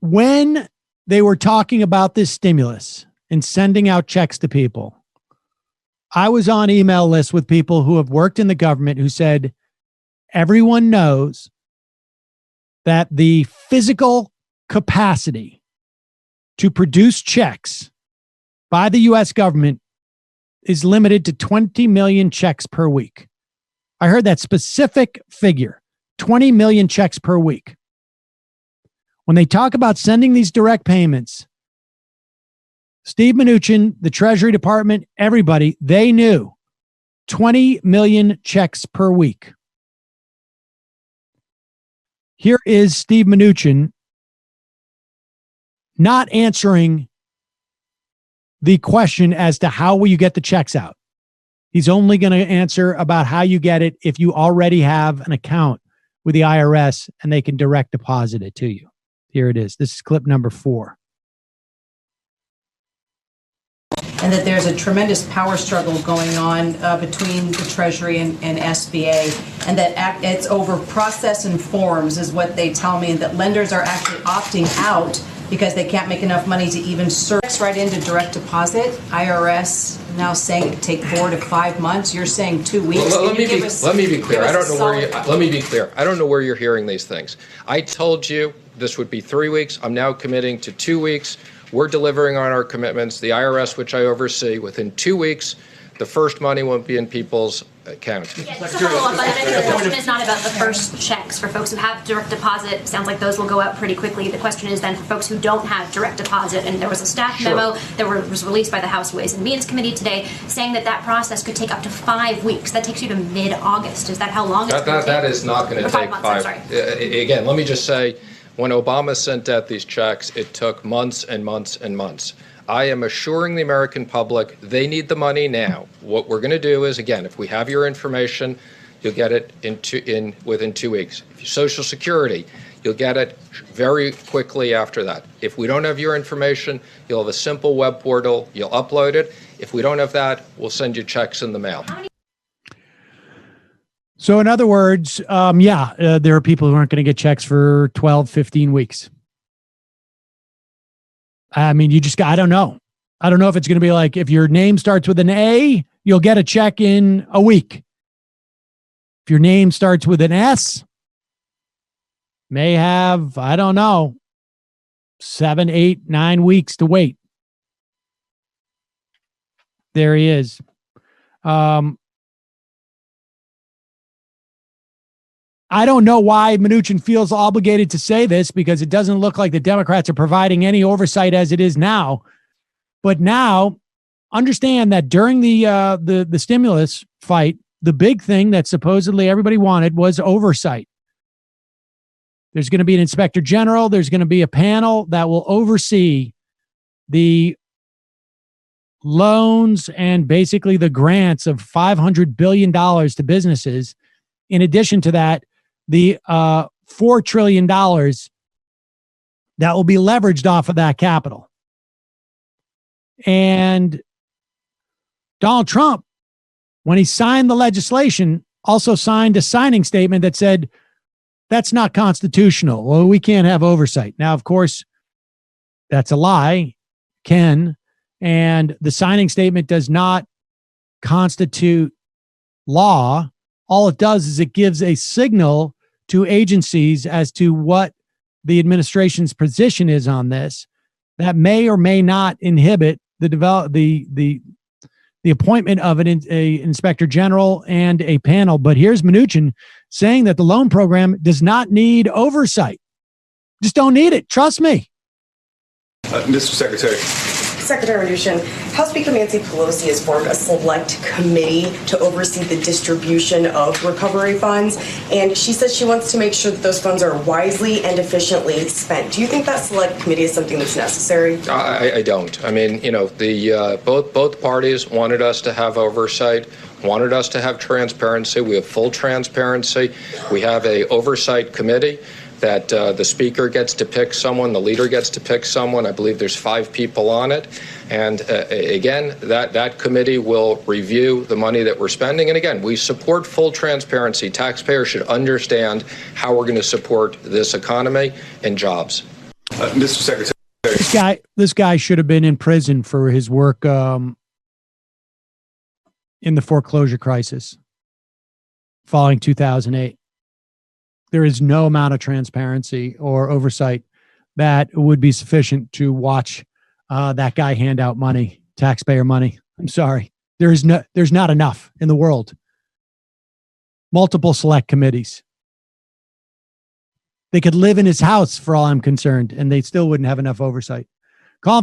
When they were talking about this stimulus and sending out checks to people, I was on email lists with people who have worked in the government who said, everyone knows that the physical capacity to produce checks by the U.S. government is limited to 20 million checks per week. I heard that specific figure, 20 million checks per week. When they talk about sending these direct payments, Steve Mnuchin, the Treasury Department, everybody, they knew 20 million checks per week. Here is Steve Mnuchin not answering the question as to how will you get the checks out. He's only going to answer about how you get it if you already have an account with the IRS and they can direct deposit it to you. Here it is. This is clip number 4. And that there's a tremendous power struggle going on between the Treasury and SBA, and that it's over process and forms is what they tell me, and that lenders are actually opting out because they can't make enough money to even search right into direct deposit. IRS now saying it could take 4 to 5 months. You're saying 2 weeks. Well, let me be clear. Let me be clear. I don't know where you're hearing these things. I told you this would be 3 weeks. I'm now committing to 2 weeks. We're delivering on our commitments. The IRS, which I oversee, within 2 weeks, the first money won't be in people's accounts. Yeah, just to follow up on that, the question is not about the first checks. For folks who have direct deposit, sounds like those will go out pretty quickly. The question is then for folks who don't have direct deposit, and there was a staff memo that was released by the House Ways and Means Committee today saying that process could take up to 5 weeks. That takes you to mid-August. Is that how long it's going to take? That is not going to take 5 months. Again, let me just say, when Obama sent out these checks, it took months and months and months. I am assuring the American public they need the money now. What we're going to do is, again, if we have your information, you'll get it within 2 weeks. If you're Social Security, you'll get it very quickly after that. If we don't have your information, you'll have a simple web portal. You'll upload it. If we don't have that, we'll send you checks in the mail. So in other words, there are people who aren't going to get checks for 12, 15 weeks. I mean, I don't know. I don't know if it's going to be like, if your name starts with an A, you'll get a check in a week. If your name starts with an S, may have, 7, 8, 9 weeks to wait. There he is. I don't know why Mnuchin feels obligated to say this, because it doesn't look like the Democrats are providing any oversight as it is now. But now, understand that during the stimulus fight, the big thing that supposedly everybody wanted was oversight. There's going to be an inspector general. There's going to be a panel that will oversee the loans and basically the grants of $500 billion to businesses. In addition to that, the $4 trillion that will be leveraged off of that capital. And Donald Trump, when he signed the legislation, also signed a signing statement that said, that's not constitutional. Well, we can't have oversight. Now, of course, that's a lie, Ken. And the signing statement does not constitute law. All it does is it gives a signal to agencies as to what the administration's position is on this. That may or may not inhibit the appointment of an inspector general and a panel. But here's Mnuchin saying that the loan program does not need oversight. Just don't need it. Trust me. Mr. Secretary. Secretary Mnuchin, House Speaker Nancy Pelosi has formed a select committee to oversee the distribution of recovery funds, and she says she wants to make sure that those funds are wisely and efficiently spent. Do you think that select committee is something that's necessary? I don't. I mean, both parties wanted us to have oversight, wanted us to have transparency. We have full transparency. We have a oversight committee that the speaker gets to pick someone, the leader gets to pick someone. I believe there's 5 people on it. And again, that committee will review the money that we're spending. And again, we support full transparency. Taxpayers should understand how we're going to support this economy and jobs. Mr. Secretary. This guy should have been in prison for his work in the foreclosure crisis following 2008. There is no amount of transparency or oversight that would be sufficient to watch that guy hand out money, taxpayer money. I'm sorry. There's not enough in the world. Multiple select committees. They could live in his house for all I'm concerned, and they still wouldn't have enough oversight. Calling for